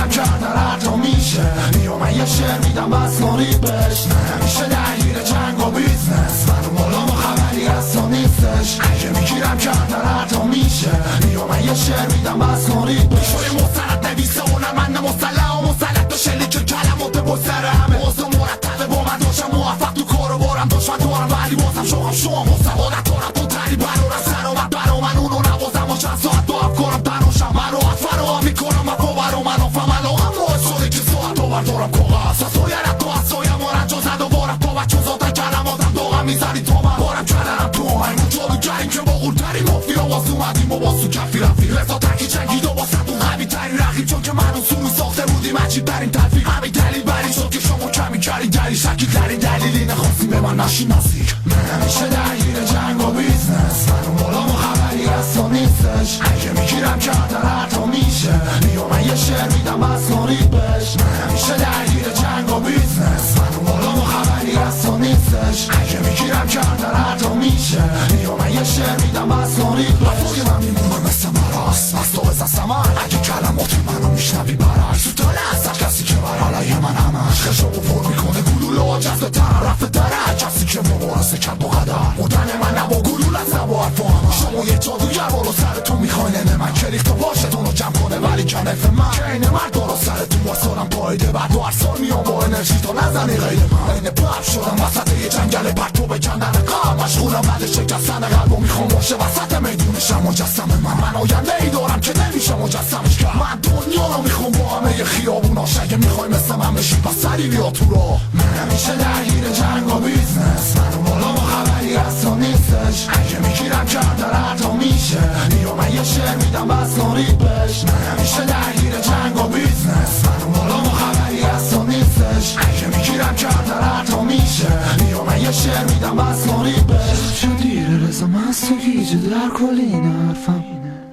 نمیگیرم کردن حتی میشه یا من یه شعر میدم بس کنید بهش نمیشه درگیر جنگ و بیزنس من بالا ما خبری از تو نیستش اگه میگیرم کردن حتی میشه یا من یه شعر میدم بس کنید بهش شوی مستند نویسه هنرمند مسلح و مسلط به شلیک کلمات بسر همه اوضاع مرتبه با من داشتم موفق تو کارو بارم داشتم دارم ولی بازم شما مستقادت دارم تو تری برارم سرامت برا من اونو نوازم و چند ساعت با افکارم تناشم من راحت فراهم میکنم و باورم من آفم الان باعث شده که ساعت باور دارم کاغذ از سایرت تو از سایم رنجا زد و بارم تا بچه زادن کلماتم داغم میزنی تا من بارم کردنم تو آهنگ جادو کریم که با غولترین مافیا باز اومدیم و باز تو کفی رفیق رضا تکی جنگید و باست اون قوی ترین رقیب چون که من اصولو ساخته بودیم عجیب ترین تلفیق همین دلیل بری شد که شما کمی کردین دلیل شکی ترین دلیلی نخواستیم به من نشین نزدیک نمیشه درگیر جنگ و بیزنس من بالا ما خبری از تو نیستش اگه میگیرم کردن حتی میشه یا من یه شعر میدم بس کنید بهش نمیشه درگیر جنگ و بیزنس من بالا ما خبری از تو نیستش اگه میگیرم کردن حتی میشه یا من یه شعر میدم بس کنید بهش که من میمونم مثل مراست بس تو بزن سمن اگه کلمات منو میشنوی برعکس تو دل هست کسی که بر علیه من همش خشو و پر میکنه گلوله و جذب طرف درک کسی که مبارزه کرد با قدر بودن من نه با گلولت نه با حرف همش شما یه جادوگر بالا سرتون میخواین من که ریخت و باشتون رو جمع کنه ولی کنف من که این مرد بالا سرتون واسارم بایده بعد و هر سال میام با انرژی تا نزنی غیر من این برف شدم وسط یه جنگل پرتو به کندن قلب مشغولم بعد شکستن قلب و میخوام باشه وسط میدونشم مجسم من آینده ای دارم که نمیشه مجسمش کرد من دنیا رو میخوام با همه خیابوناش اگه میخوای مثل من بشی پس سری بیا تو را نمیشه درگیر جنگ و بیزنس من بالا ما خبری از تو نیستش اگه میگیرم کردن حتی میشه یا من یه شعر میدم بس کنید بهش نمیشه درگیر جنگ و بیزنس من بالا ما خبری از تو نیستش اگه میگیرم کردن حتی میشه یا من یه شعر میدم بس کنید بهش چون دیره رضا مست و گیجه در کل این حرفم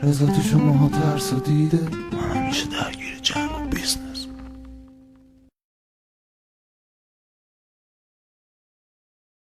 رضا تو شما ها ترس و دیده من همیشه درگیر